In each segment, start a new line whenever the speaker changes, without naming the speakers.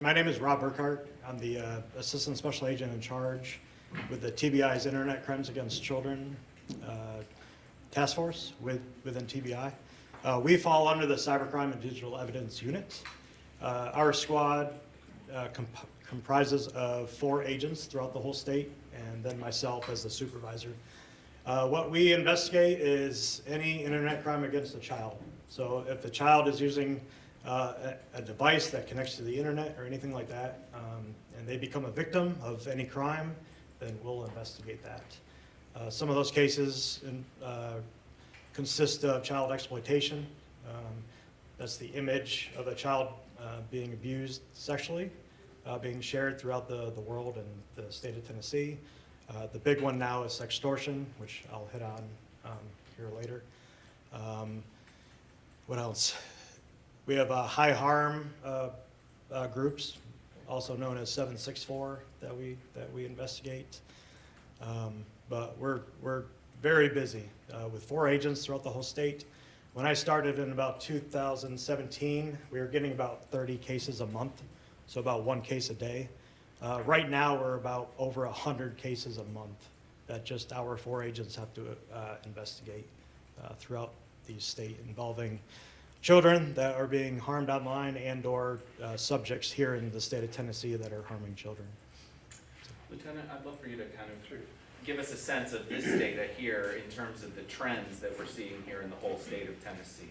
My name is Rob Burghardt. I'm the Assistant Special Agent in charge with the TBI's Internet Crimes Against Children Task Force within TBI. We fall under the Cybercrime and Digital Evidence Unit. Our squad comprises of 4 agents throughout the whole state, and then myself as the supervisor. What we investigate is any internet crime against a child. So if the child is using a device that connects to the internet or anything like that, and they become a victim of any crime, then we'll investigate that. Some of those cases consist of child exploitation. That's the image of a child being abused sexually, being shared throughout the world and the state of Tennessee. The big one now is sextortion, which I'll hit on here later. What else? We have high harm groups, also known as 764, that we investigate. But we're very busy with 4 agents throughout the whole state. When I started in about 2017, we were getting about 30 cases a month, so about 1 case a day. Right now, we're about over 100 cases a month that just our 4 agents have to investigate throughout the state, involving children that are being harmed online and/or subjects here in the state of Tennessee that are harming children.
Lieutenant, I'd love for you to kind of give us a sense of this data here in terms of the trends that we're seeing here in the whole state of Tennessee.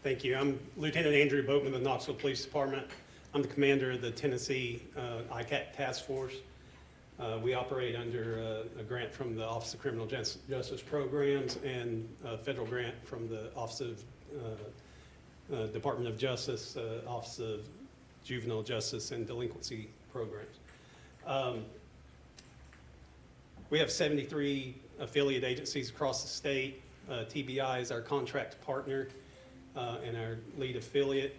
Thank you. I'm Lieutenant Andrew Boatman of the Knoxville Police Department. I'm the commander of the Tennessee ICAC Task Force. We operate under a grant from the Office of Criminal Justice Programs and a federal grant from the Office of Department of Justice, Office of Juvenile Justice and Delinquency Programs. We have 73 affiliate agencies across the state. TBI is our contract partner and our lead affiliate.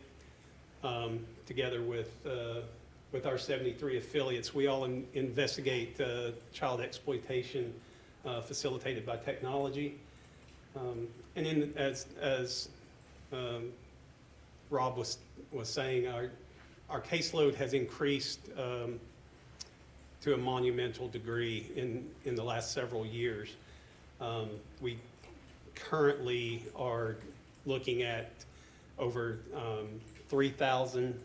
Together with our 73 affiliates, we all investigate child exploitation facilitated by technology. And as Rob was saying, our caseload has increased to a monumental degree in the last several years. We currently are looking at over 3,000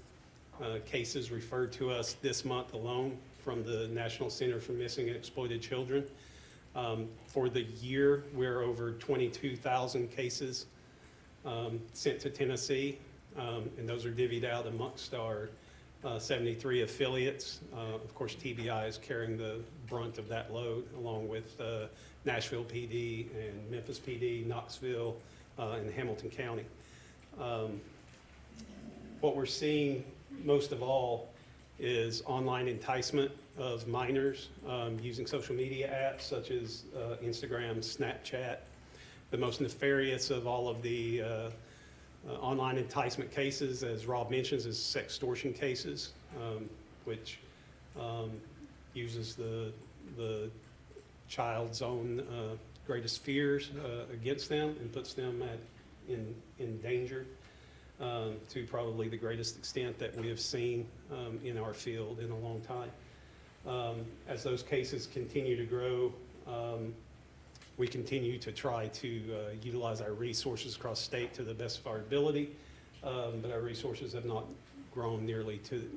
cases referred to us this month alone from the National Center for Missing and Exploited Children. For the year, we're over 22,000 cases sent to Tennessee, and those are divvied out amongst our 73 affiliates. Of course, TBI is carrying the brunt of that load, along with Nashville PD and Memphis PD, Knoxville, and Hamilton County. What we're seeing most of all is online enticement of minors using social media apps such as Instagram, Snapchat. The most nefarious of all of the online enticement cases, as Rob mentions, is sextortion cases, which uses the child's own greatest fears against them and puts them in danger. To probably the greatest extent that we have seen in our field in a long time. As those cases continue to grow, we continue to try to utilize our resources across state to the best of our ability, but our resources have not grown nearly to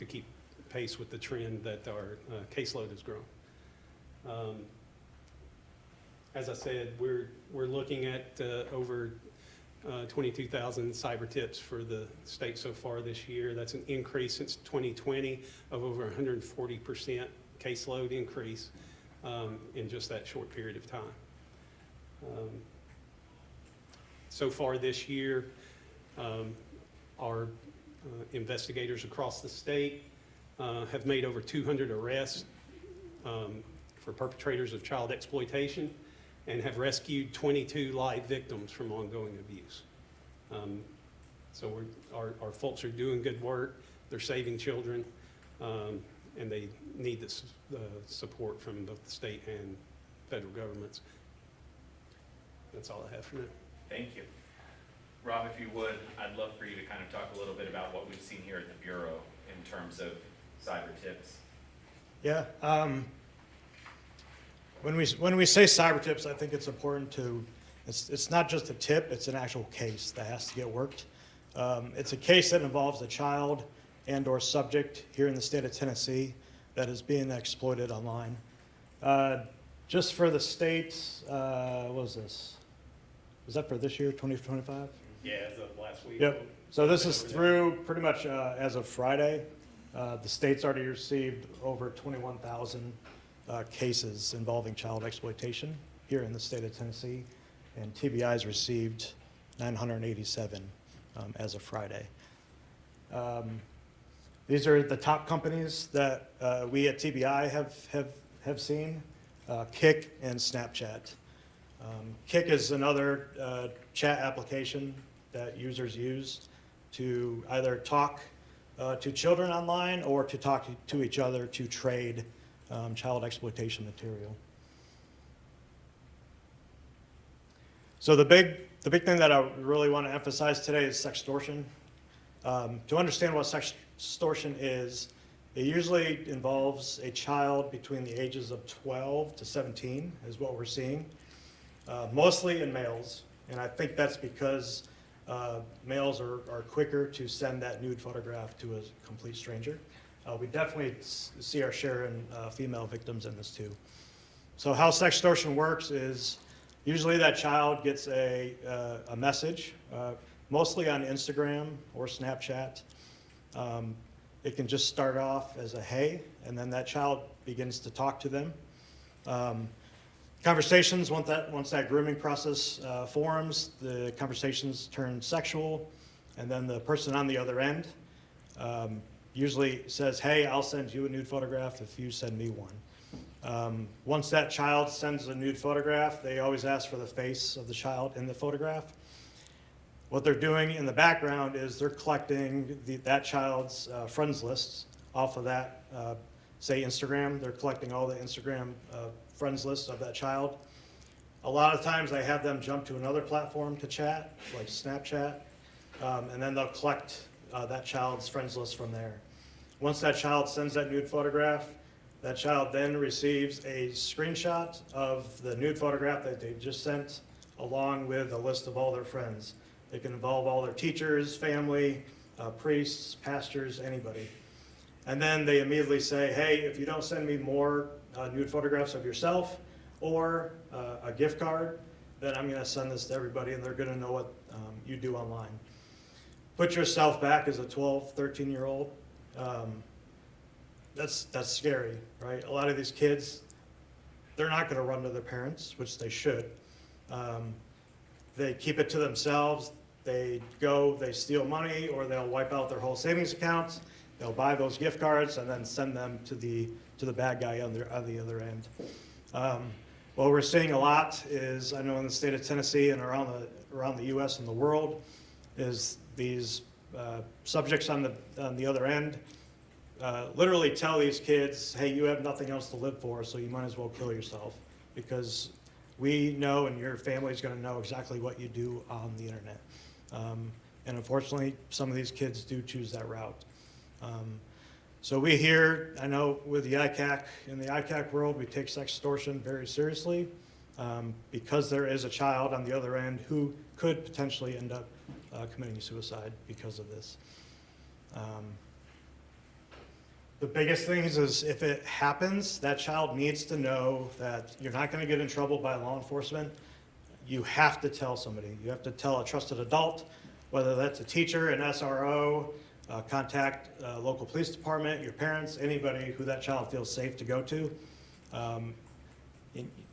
keep pace with the trend that our caseload has grown. As I said, we're looking at over 22,000 cyber tips for the state so far this year. That's an increase since 2020 of over 140% caseload increase in just that short period of time. So far this year, our investigators across the state have made over 200 arrests for perpetrators of child exploitation, and have rescued 22 live victims from ongoing abuse. So our folks are doing good work. They're saving children, and they need the support from both the state and federal governments. That's all I have for now.
Thank you. Rob, if you would, I'd love for you to kind of talk a little bit about what we've seen here at the Bureau in terms of cyber tips.
Yeah. When we say cyber tips, I think it's important to, it's not just a tip, it's an actual case that has to get worked. It's a case that involves a child and or subject here in the state of Tennessee that is being exploited online. Just for the state, what was this? Was that for this year, 2025?
Yeah, as of last week.
Yep. So this is through pretty much as of Friday. The state's already received over 21,000 cases involving child exploitation here in the state of Tennessee, and TBI's received 987 as of Friday. These are the top companies that we at TBI have seen, Kik and Snapchat. Kik is another chat application that users use to either talk to children online or to talk to each other to trade child exploitation material. So the big thing that I really want to emphasize today is sextortion. To understand what sextortion is, it usually involves a child between the ages of 12 to 17 is what we're seeing, mostly in males. And I think that's because males are quicker to send that nude photograph to a complete stranger. We definitely see our share in female victims in this too. So how sextortion works is usually that child gets a message, mostly on Instagram or Snapchat. It can just start off as a hey, and then that child begins to talk to them. Conversations, once that grooming process forms, the conversations turn sexual, and then the person on the other end usually says, hey, I'll send you a nude photograph if you send me one. Once that child sends a nude photograph, they always ask for the face of the child in the photograph. What they're doing in the background is they're collecting that child's friends lists off of that, say Instagram. They're collecting all the Instagram friends lists of that child. A lot of times they have them jump to another platform to chat, like Snapchat, and then they'll collect that child's friends list from there. Once that child sends that nude photograph, that child then receives a screenshot of the nude photograph that they just sent, along with a list of all their friends. It can involve all their teachers, family, priests, pastors, anybody. And then they immediately say, hey, if you don't send me more nude photographs of yourself or a gift card, then I'm going to send this to everybody and they're going to know what you do online. Put yourself back as a 12, 13-year-old. That's scary, right? A lot of these kids, they're not going to run to their parents, which they should. They keep it to themselves. They go, they steal money, or they'll wipe out their whole savings accounts. They'll buy those gift cards and then send them to the bad guy on the other end. What we're seeing a lot is, I know in the state of Tennessee and around the U.S. and the world, is these subjects on the other end literally tell these kids, hey, you have nothing else to live for, so you might as well kill yourself, because we know and your family's going to know exactly what you do on the internet. And unfortunately, some of these kids do choose that route. So we here, I know with the ICAC, in the ICAC world, we take sextortion very seriously because there is a child on the other end who could potentially end up committing suicide because of this. The biggest thing is if it happens, that child needs to know that you're not going to get in trouble by law enforcement. You have to tell somebody. You have to tell a trusted adult, whether that's a teacher, an SRO, contact local police department, your parents, anybody who that child feels safe to go to.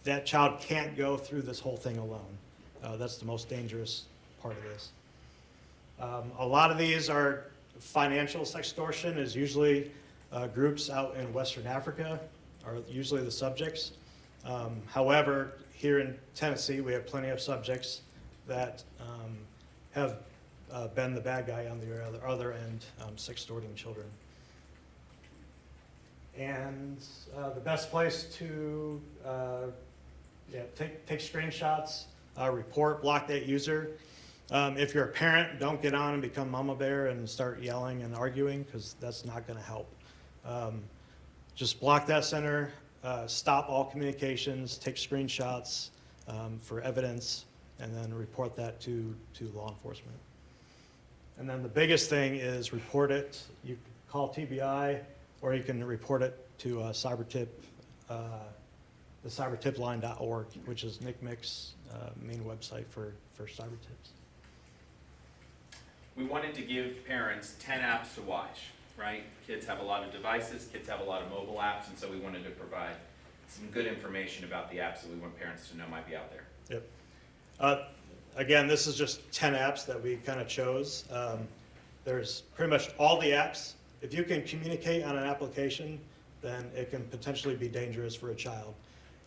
That child can't go through this whole thing alone. That's the most dangerous part of this. A lot of these are financial sextortion is usually groups out in Western Africa are usually the subjects. However, here in Tennessee, we have plenty of subjects that have been the bad guy on the other end, sextorting children. And the best place to take screenshots, report, block that user. If you're a parent, don't get on and become mama bear and start yelling and arguing, because that's not going to help. Just block that center, stop all communications, take screenshots for evidence, and then report that to law enforcement. And then the biggest thing is report it. You can call TBI, or you can report it to CyberTip, the cybertipline.org, which is NCMEC's main website for cyber tips.
We wanted to give parents 10 apps to watch, right? Kids have a lot of devices, kids have a lot of mobile apps, and so we wanted to provide some good information about the apps that we want parents to know might be out there.
Yep. Again, this is just 10 apps that we kind of chose. There's pretty much all the apps. If you can communicate on an application, then it can potentially be dangerous for a child.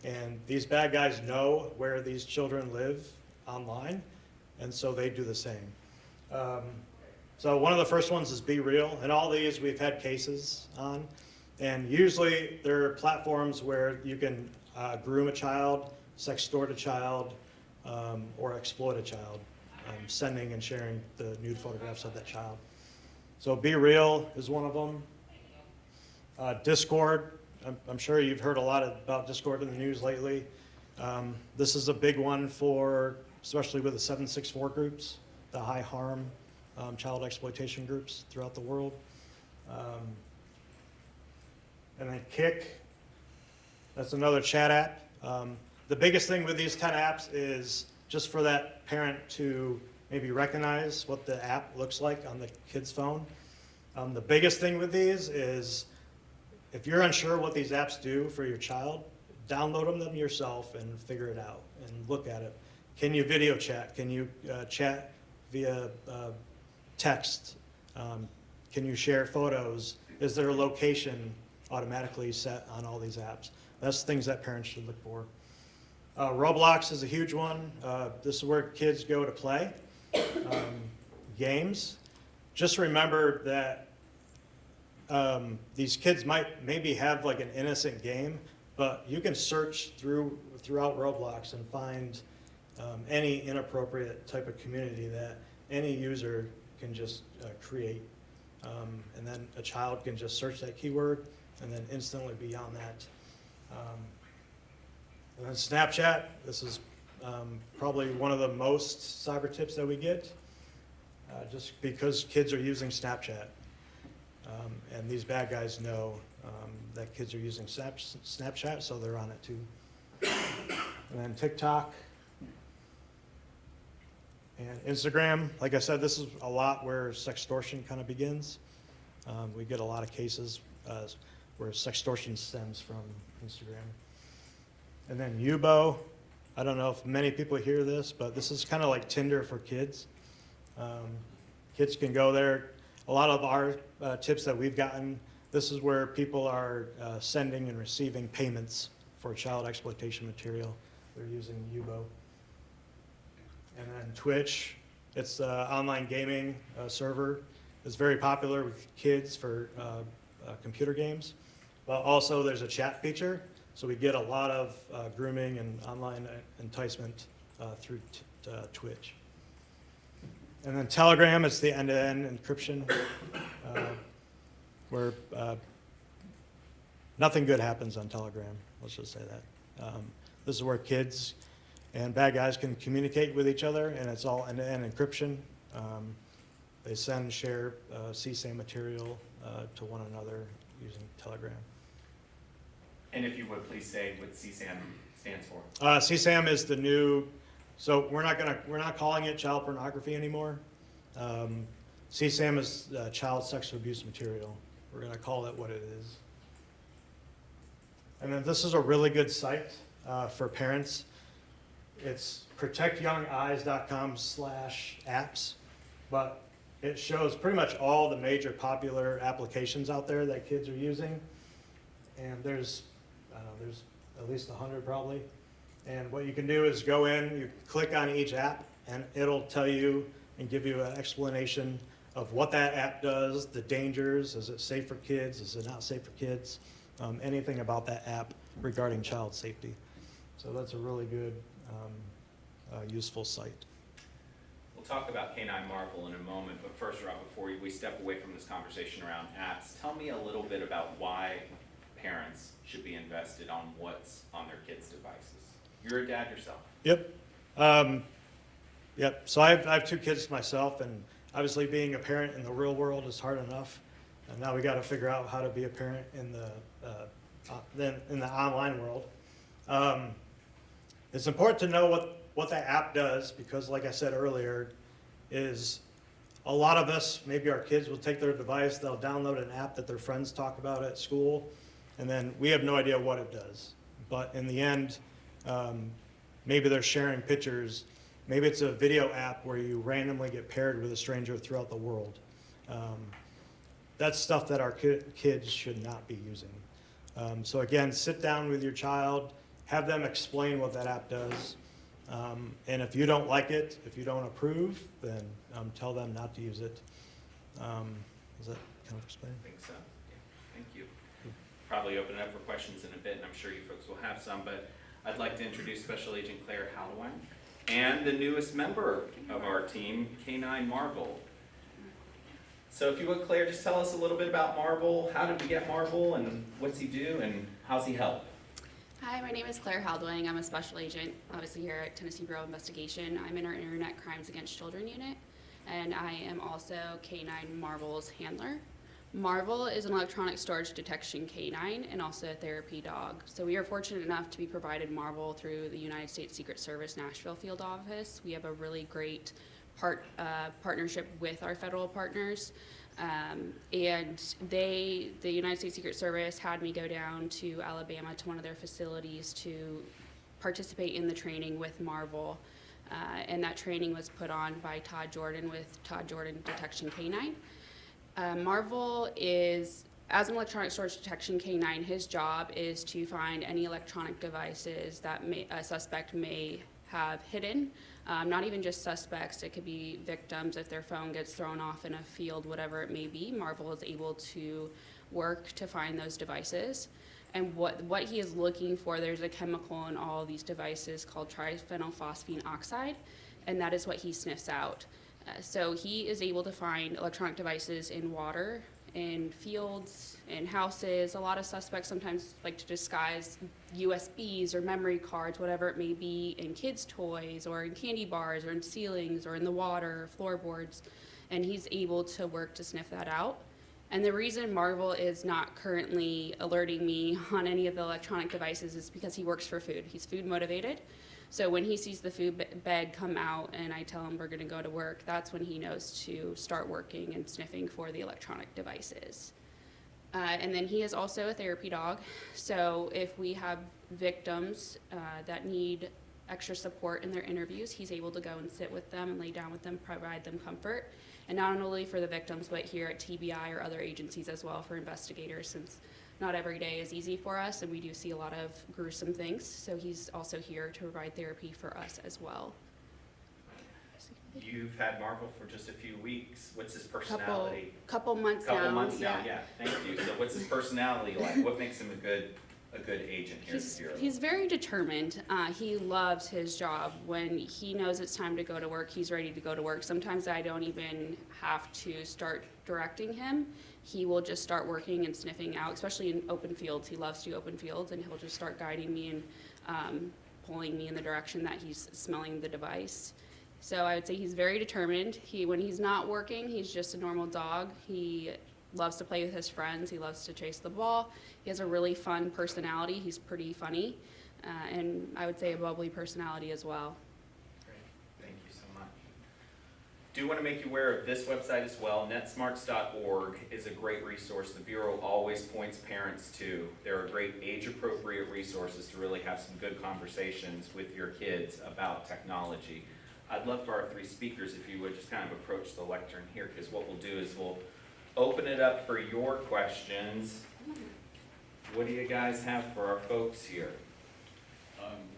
And these bad guys know where these children live online, and so they do the same. So one of the first ones is Be Real, and all these we've had cases on. And usually there are platforms where you can groom a child, sextort a child, or exploit a child, sending and sharing the nude photographs of that child. So Be Real is one of them. Discord, I'm sure you've heard a lot about Discord in the news lately. This is a big one for, especially with the 764 groups, the high harm child exploitation groups throughout the world. And then Kick, that's another chat app. The biggest thing with these 10 apps is just for that parent to maybe recognize what the app looks like on the kid's phone. The biggest thing with these is if you're unsure what these apps do for your child, download them yourself and figure it out and look at it. Can you video chat? Can you chat via text? Can you share photos? Is there a location automatically set on all these apps? That's things that parents should look for. Roblox is a huge one. This is where kids go to play games. Just remember that these kids might maybe have like an innocent game, but you can search throughout Roblox and find any inappropriate type of community that any user can just create. And then a child can just search that keyword and then instantly be on that. And then Snapchat, this is probably one of the most cyber tips that we get, just because kids are using Snapchat. And these bad guys know that kids are using Snapchat, so they're on it too. And then TikTok and Instagram. Like I said, this is a lot where sextortion kind of begins. We get a lot of cases where sextortion stems from Instagram. And then Yubo. I don't know if many people hear this, but this is kind of like Tinder for kids. Kids can go there. A lot of our tips that we've gotten, this is where people are sending and receiving payments for child exploitation material. They're using Yubo. And then Twitch, it's an online gaming server. It's very popular with kids for computer games. But also there's a chat feature, so we get a lot of grooming and online enticement through Twitch. And then Telegram, it's the end-to-end encryption, where nothing good happens on Telegram, let's just say that. This is where kids and bad guys can communicate with each other, and it's all end-to-end encryption. They send and share CSAM material to one another using Telegram.
And if you would please say what CSAM stands for.
CSAM is the new, so we're not calling it child pornography anymore. CSAM is child sexual abuse material. We're going to call it what it is. And then this is a really good site for parents. It's protectyoungeyes.com/apps, but it shows pretty much all the major popular applications out there that kids are using. And there's at least 100 probably. And what you can do is go in, you click on each app, and it'll tell you and give you an explanation of what that app does, the dangers, is it safe for kids, is it not safe for kids, anything about that app regarding child safety. So that's a really good, useful site.
Well, talk about Canine Marvel in a moment, but first, Rob, before we step away from this conversation around apps, tell me a little bit about why parents should be invested on what's on their kids' devices. You're a dad yourself.
Yep. Yep. So I have 2 kids myself, and obviously being a parent in the real world is hard enough. And now we got to figure out how to be a parent in the online world. It's important to know what that app does, because like I said earlier, is a lot of us, maybe our kids will take their device, they'll download an app that their friends talk about at school, and then we have no idea what it does. But in the end, maybe they're sharing pictures. Maybe it's a video app where you randomly get paired with a stranger throughout the world. That's stuff that our kids should not be using. So again, sit down with your child, have them explain what that app does. And if you don't like it, if you don't approve, then tell them not to use it. Is that kind of explaining?
I think so. Yeah. Thank you. Probably open it up for questions in a bit, and I'm sure you folks will have some, but I'd like to introduce Special Agent Claire Haldewang and the newest member of our team, Canine Marvel. So if you would, Claire, just tell us a little bit about Marvel. How did we get Marvel, and what's he do, and how's he help?
Hi, my name is Claire Haldewang. I'm a special agent, obviously here at Tennessee Bureau of Investigation. I'm in our Internet Crimes Against Children unit, and I am also Canine Marvel's handler. Marvel is an electronic storage detection canine and also a therapy dog. So we are fortunate enough to be provided Marvel through the United States Secret Service Nashville field office. We have a really great partnership with our federal partners. And the United States Secret Service had me go down to Alabama to one of their facilities to participate in the training with Marvel. And that training was put on by Todd Jordan with Todd Jordan Detection Canine. Marvel is, as an electronic storage detection canine, his job is to find any electronic devices that a suspect may have hidden. Not even just suspects, it could be victims if their phone gets thrown off in a field, whatever it may be. Marvel is able to work to find those devices. And what he is looking for, there's a chemical in all of these devices called triphenylphosphine oxide, and that is what he sniffs out. So he is able to find electronic devices in water, in fields, in houses. A lot of suspects sometimes like to disguise USBs or memory cards, whatever it may be, in kids' toys or in candy bars or in ceilings or in the water, floorboards, and he's able to work to sniff that out. And the reason Marvel is not currently alerting me on any of the electronic devices is because he works for food. He's food motivated. So when he sees the food bag come out and I tell him we're going to go to work, that's when he knows to start working and sniffing for the electronic devices. And then he is also a therapy dog. So if we have victims that need extra support in their interviews, he's able to go and sit with them and lay down with them, provide them comfort. And not only for the victims, but here at TBI or other agencies as well for investigators, since not every day is easy for us, and we do see a lot of gruesome things. So he's also here to provide therapy for us as well.
You've had Marvel for just a few weeks. What's his personality?
Couple months
Couple
now.
months now, yeah. Thank you. So what's his personality like? What makes him a good agent here at the Bureau?
He's very determined. He loves his job. When he knows it's time to go to work, he's ready to go to work. Sometimes I don't even have to start directing him. He will just start working and sniffing out, especially in open fields. He loves to do open fields, and he'll just start guiding me and pulling me in the direction that he's smelling the device. So I would say he's very determined. When he's not working, he's just a normal dog. He loves to play with his friends. He loves to chase the ball. He has a really fun personality. He's pretty funny, and I would say a bubbly personality as well.
Great. Thank you so much. Do want to make you aware of this website as well. netsmarts.org is a great resource the Bureau always points parents to. There are great age-appropriate resources to really have some good conversations with your kids about technology. I'd love for our 3 speakers, if you would, just kind of approach the lectern here, because what we'll do is we'll open it up for your questions. What do you guys have for our folks here?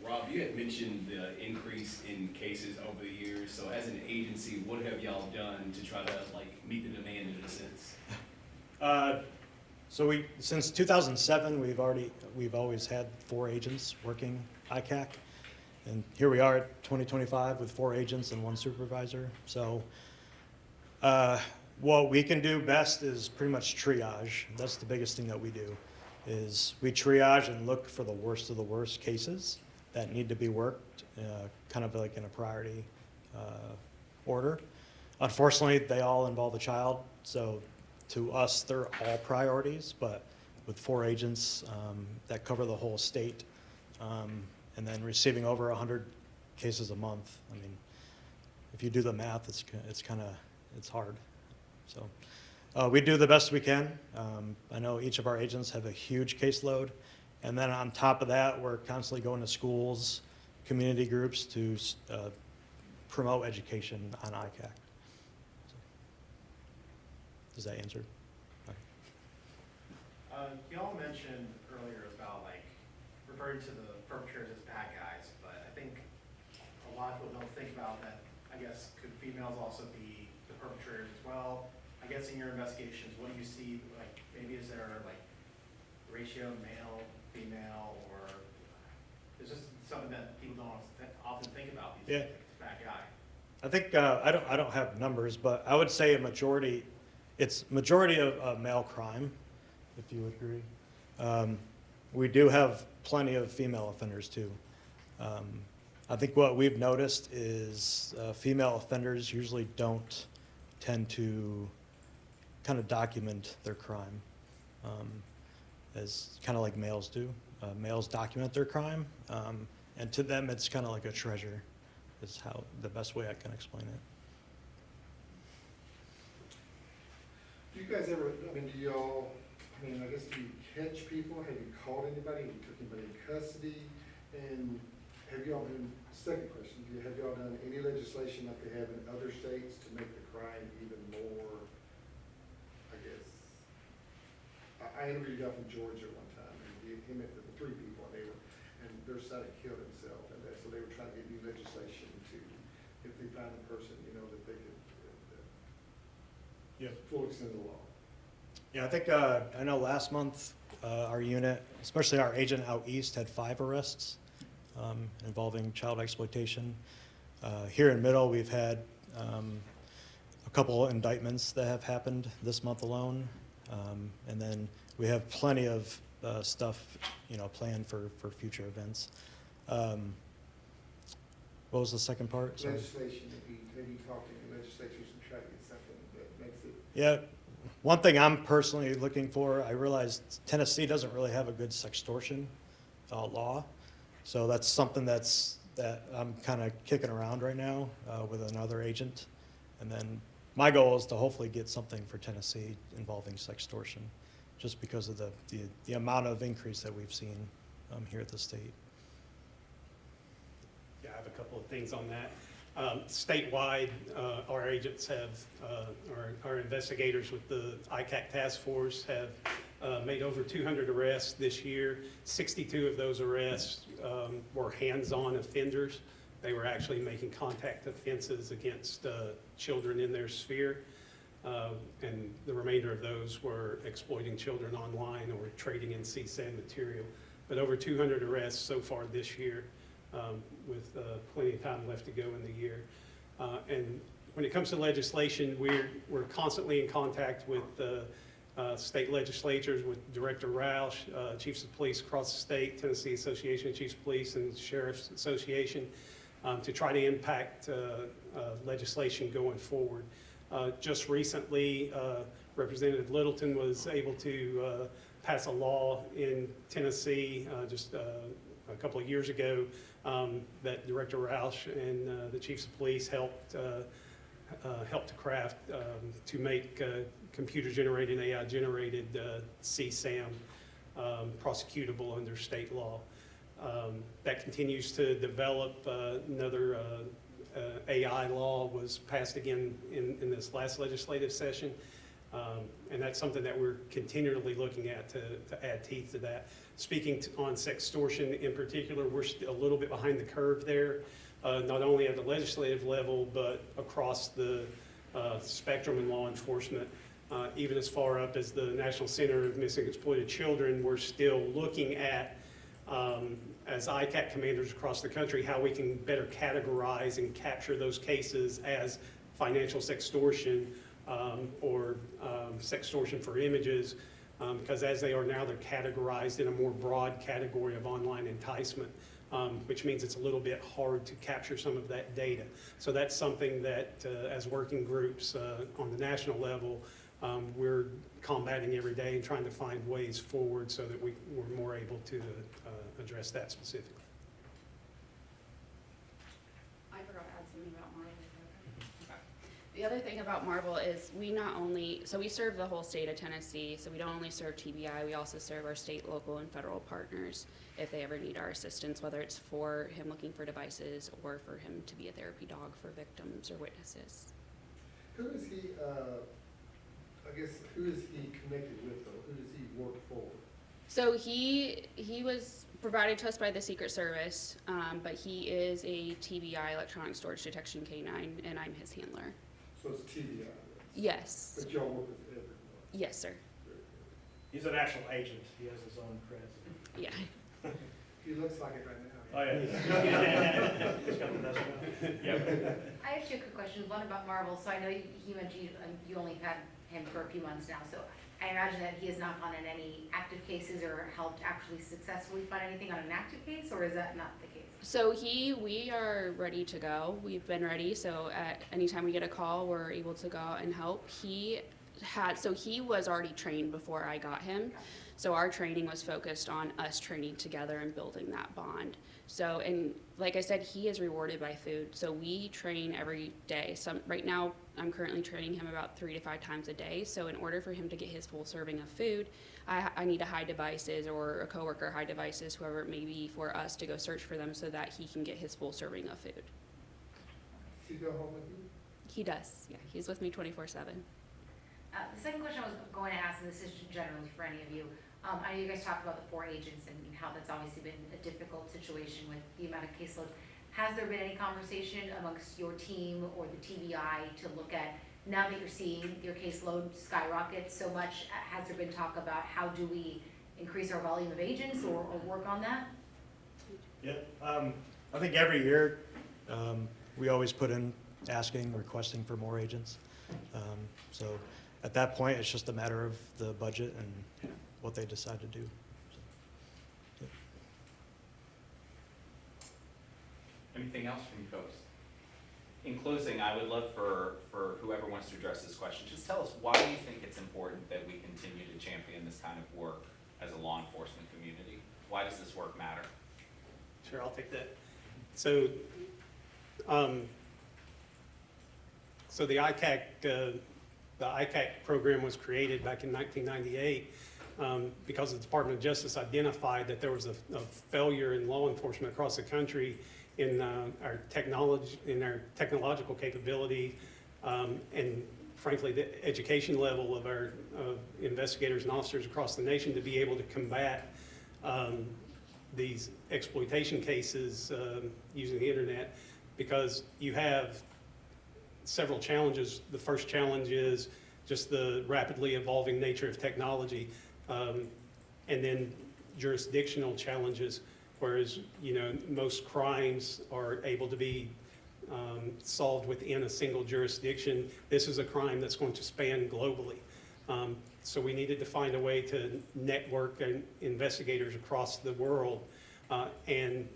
Rob, you had mentioned the increase in cases over the years. So as an agency, what have y'all done to try to meet the demand in a sense?
So since 2007, we've always had 4 agents working ICAC. And here we are at 2025 with 4 agents and 1 supervisor. So what we can do best is pretty much triage. That's the biggest thing that we do, is we triage and look for the worst of the worst cases that need to be worked, kind of like in a priority order. Unfortunately, they all involve a child, so to us, they're all priorities, but with 4 agents that cover the whole state, and then receiving over 100 cases a month, I mean, if you do the math, it's hard. So we do the best we can. I know each of our agents have a huge caseload, and then on top of that, we're constantly going to schools, community groups to promote education on ICAC. Does that answer?
Y'all mentioned earlier about like referring to the perpetrators as bad guys, but I think a lot of people don't think about that. I guess could females also be the perpetrators as well? I guess in your investigations, what do you see? Like maybe is there like ratio male, female, or is this something that people don't often think about these days? Like, bad guy.
I think I don't have numbers, but I would say it's majority of male crime, if you would agree. We do have plenty of female offenders too. I think what we've noticed is female offenders usually don't tend to kind of document their crime as kind of like males do. Males document their crime, and to them it's kind of like a treasure, is how the best way I can explain it.
Do you guys ever, I guess, do you catch people? Have you caught anybody? Have you took anybody in custody? And have y'all been, second question, have y'all done any legislation like they have in other states to make the crime even more, I guess? I interviewed a guy from Georgia one time, and he met with 3 people, and their son had killed himself, and so they were trying to get new legislation to, if they find the person, that they could, full extent of the law.
Yeah, I think, I know last month, our unit, especially our agent out east, had 5 arrests involving child exploitation. Here in Middle, we've had a couple indictments that have happened this month alone. And then we have plenty of stuff, planned for future events. What was the second part? Sorry.
Legislation, have you talked to any legislatures to try to get something that makes it?
Yeah, one thing I'm personally looking for, I realized Tennessee doesn't really have a good sextortion law. So that's something that I'm kind of kicking around right now with another agent. And then my goal is to hopefully get something for Tennessee involving sextortion, just because of the amount of increase that we've seen here at the state.
Yeah, I have a couple of things on that. Statewide, our agents have, our investigators with the ICAC task force have made over 200 arrests this year. 62 of those arrests were hands-on offenders. They were actually making contact offenses against children in their sphere. And the remainder of those were exploiting children online or trading in CSAM material. But over 200 arrests so far this year, with plenty of time left to go in the year. And when it comes to legislation, we're constantly in contact with state legislatures, with Director Roush, Chiefs of Police across the state, Tennessee Association of Chiefs of Police and Sheriff's Association, to try to impact legislation going forward. Just recently, Representative Littleton was able to pass a law in Tennessee just a couple of years ago that Director Roush and the Chiefs of Police helped to craft to make computer-generated, AI-generated CSAM prosecutable under state law. That continues to develop. Another AI law was passed again in this last legislative session. And that's something that we're continually looking at to add teeth to that. Speaking on sextortion in particular, we're still a little bit behind the curve there, not only at the legislative level, but across the spectrum in law enforcement. Even as far up as the National Center of Missing and Exploited Children, we're still looking at as ICAC commanders across the country, how we can better categorize and capture those cases as financial sextortion or sextortion for images, because as they are now, they're categorized in a more broad category of online enticement, which means it's a little bit hard to capture some of that data. So that's something that as working groups on the national level, we're combating every day and trying to find ways forward so that we're more able to address that specifically.
I forgot to add something about Marvel. The other thing about Marvel is we not only, so we serve the whole state of Tennessee, so we don't only serve TBI, we also serve our state, local, and federal partners if they ever need our assistance, whether it's for him looking for devices or for him to be a therapy dog for victims or witnesses.
Who is he, I guess, who is he connected with though? Who does he work for?
So he was provided to us by the Secret Service, but he is a TBI, electronic storage detection canine, and I'm his handler.
So it's TBI,
Yes.
but y'all work with everyone.
Yes, sir.
He's an actual agent. He has his own creds.
Yeah.
He looks like it right now.
Oh, yeah. He's got the best one.
I have two quick questions, one about Marvel. So I know you mentioned you only had him for a few months now, so I imagine that he has not gone in any active cases or helped actually successfully find anything on an active case, or is that not the case?
So we are ready to go. We've been ready, so at any time we get a call, we're able to go out and help. He was already trained before I got him. So our training was focused on us training together and building that bond. So, and like I said, he is rewarded by food. So we train every day. Right now, I'm currently training him about 3 to 5 times a day. So in order for him to get his full serving of food, I need to hide devices or a coworker hide devices, whoever it may be, for us to go search for them so that he can get his full serving of food.
Does he go home with you?
He does, yeah. He's with me 24/7.
The second question I was going to ask, and this is generally for any of you, I know you guys talked about the 4 agents and how that's obviously been a difficult situation with the amount of caseload. Has there been any conversation amongst your team or the TBI to look at, now that you're seeing your caseload skyrocket so much, has there been talk about how do we increase our volume of agents or work on that?
Yep. I think every year, we always put in requesting for more agents. So at that point, it's just a matter of the budget and what they decide to do. So, yep.
Anything else from you folks? In closing, I would love for whoever wants to address this question, just tell us why you think it's important that we continue to champion this kind of work as a law enforcement community. Why does this work matter?
Sure, I'll take that. So, the ICAC program was created back in 1998 because the Department of Justice identified that there was a failure in law enforcement across the country in our technological capability, and frankly, the education level of our investigators and officers across the nation to be able to combat these exploitation cases using the internet, because you have several challenges. The first challenge is just the rapidly evolving nature of technology, and then jurisdictional challenges, whereas, most crimes are able to be solved within a single jurisdiction. This is a crime that's going to span globally. So we needed to find a way to network investigators across the world and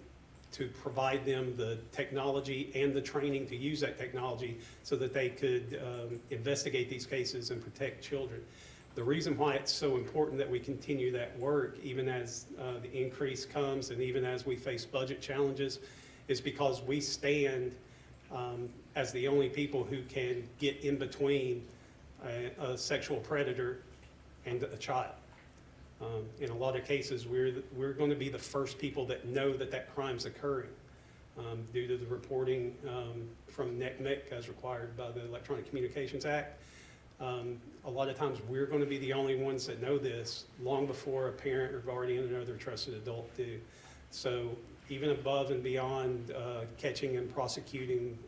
to provide them the technology and the training to use that technology so that they could investigate these cases and protect children. The reason why it's so important that we continue that work, even as the increase comes and even as we face budget challenges, is because we stand as the only people who can get in between a sexual predator and a child. In a lot of cases, we're going to be the first people that know that crime's occurring due to the reporting from NECMEC as required by the Electronic Communications Act. A lot of times we're going to be the only ones that know this long before a parent or guardian or another trusted adult do. So even above and beyond catching and prosecuting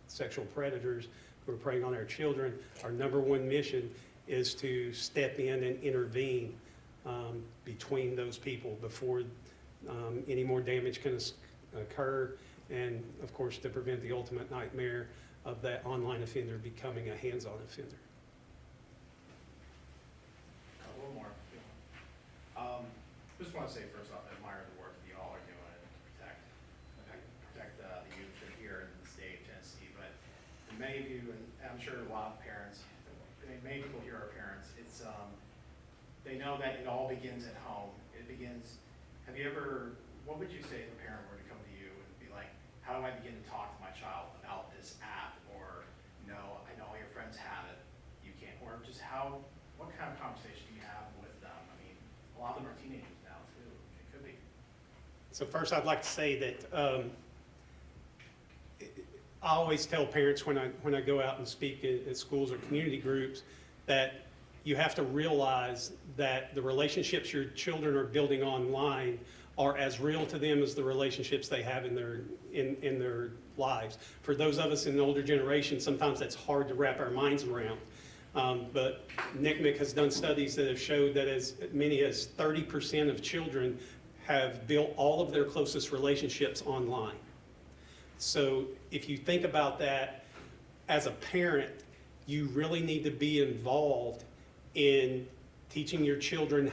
sexual predators who are preying on our children, our number one mission is to step in and intervene between those people before Any more damage can occur, and of course, to prevent the ultimate nightmare of that online offender becoming a hands-on offender.
A little more. Just want to say first off, I admire the work that you all are doing to protect the youth that are here in the state of Tennessee. But for many of you, and I'm sure a lot of parents, many people here are parents. It's they know that it all begins at home. It begins. Have you ever? What would you say if a parent were to come to you and be like, "How do I begin to talk to my child about this app?" Or, "No, I know all your friends have it. You can't." Or just how? What kind of conversation do you have with them? I mean, a lot of them are teenagers now too. It could be.
So first, I'd like to say that I always tell parents when I go out and speak at schools or community groups that you have to realize that the relationships your children are building online are as real to them as the relationships they have in their lives. For those of us in the older generation, sometimes that's hard to wrap our minds around. But NCMEC has done studies that have showed that as many as 30% of children have built all of their closest relationships online. So if you think about that as a parent, you really need to be involved in teaching your children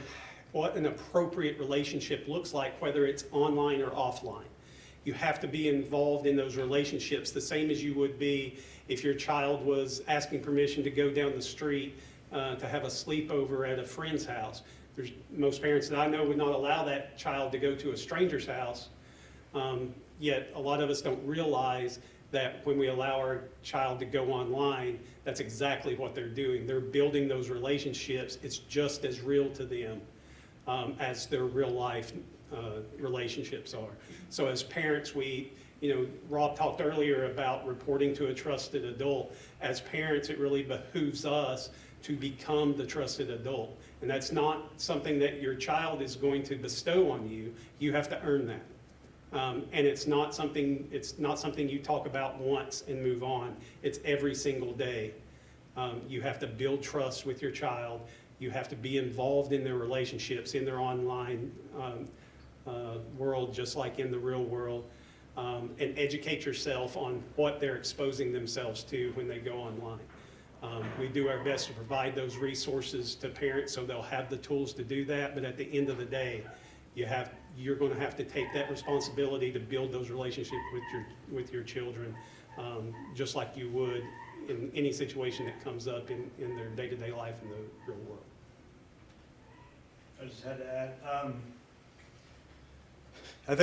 what an appropriate relationship looks like, whether it's online or offline. You have to be involved in those relationships the same as you would be if your child was asking permission to go down the street to have a sleepover at a friend's house. Most parents that I know would not allow that child to go to a stranger's house, yet a lot of us don't realize that when we allow our child to go online, that's exactly what they're doing. They're building those relationships. It's just as real to them as their real life relationships are. So as parents, Rob talked earlier about reporting to a trusted adult. As parents, it really behooves us to become the trusted adult. And that's not something that your child is going to bestow on you. You have to earn that. And it's not something you talk about once and move on. It's every single day. You have to build trust with your child. You have to be involved in their relationships, in their online world, just like in the real world, and educate yourself on what they're exposing themselves to when they go online. We do our best to provide those resources to parents so they'll have the tools to do that, but at the end of the day, you're going to have to take that responsibility to build those relationships with your children, just like you would in any situation that comes up in their day-to-day life in the real world.
I just had to add, I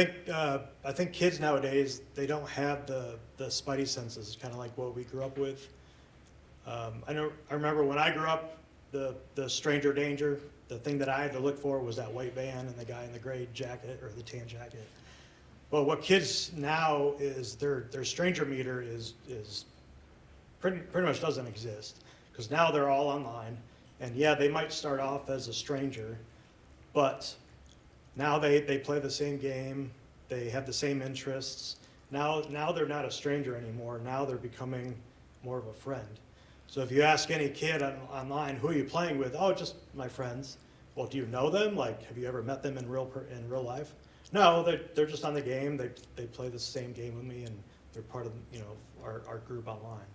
think kids nowadays, they don't have the spidey senses, kind of like what we grew up with. I remember when I grew up, the stranger danger, the thing that I had to look for was that white van and the guy in the gray jacket or the tan jacket. But what kids now is their stranger meter is pretty much doesn't exist, because now they're all online, and yeah, they might start off as a stranger, but now they play the same game, they have the same interests. Now they're not a stranger anymore. Now they're becoming more of a friend. So if you ask any kid online, who are you playing with? Oh, just my friends. Well, do you know them? Like, have you ever met them in real life? No, they're just on the game. They play the same game with me, and they're part of our group online.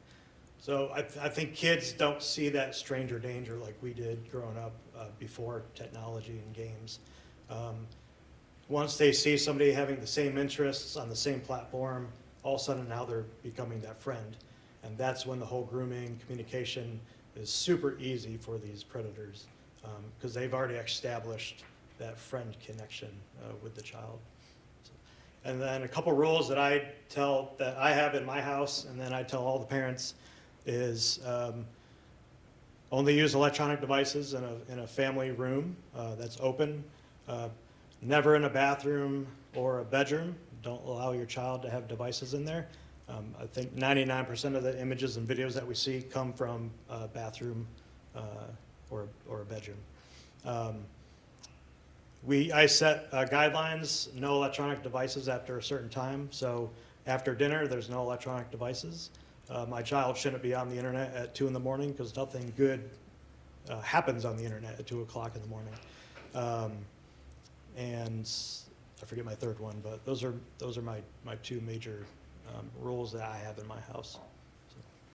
So I think kids don't see that stranger danger like we did growing up before technology and games. Once they see somebody having the same interests on the same platform, all of a sudden now they're becoming that friend. And that's when the whole grooming communication is super easy for these predators, because they've already established that friend connection with the child. And then a couple rules that I have in my house, and then I tell all the parents, is only use electronic devices in a family room that's open. Never in a bathroom or a bedroom. Don't allow your child to have devices in there. I think 99% of the images and videos that we see come from a bathroom or a bedroom. I set guidelines, no electronic devices after a certain time. So after dinner, there's no electronic devices. My child shouldn't be on the internet at 2 in the morning, because nothing good happens on the internet at 2 o'clock in the morning. And I forget my third one, but those are my two major roles that I have in my house.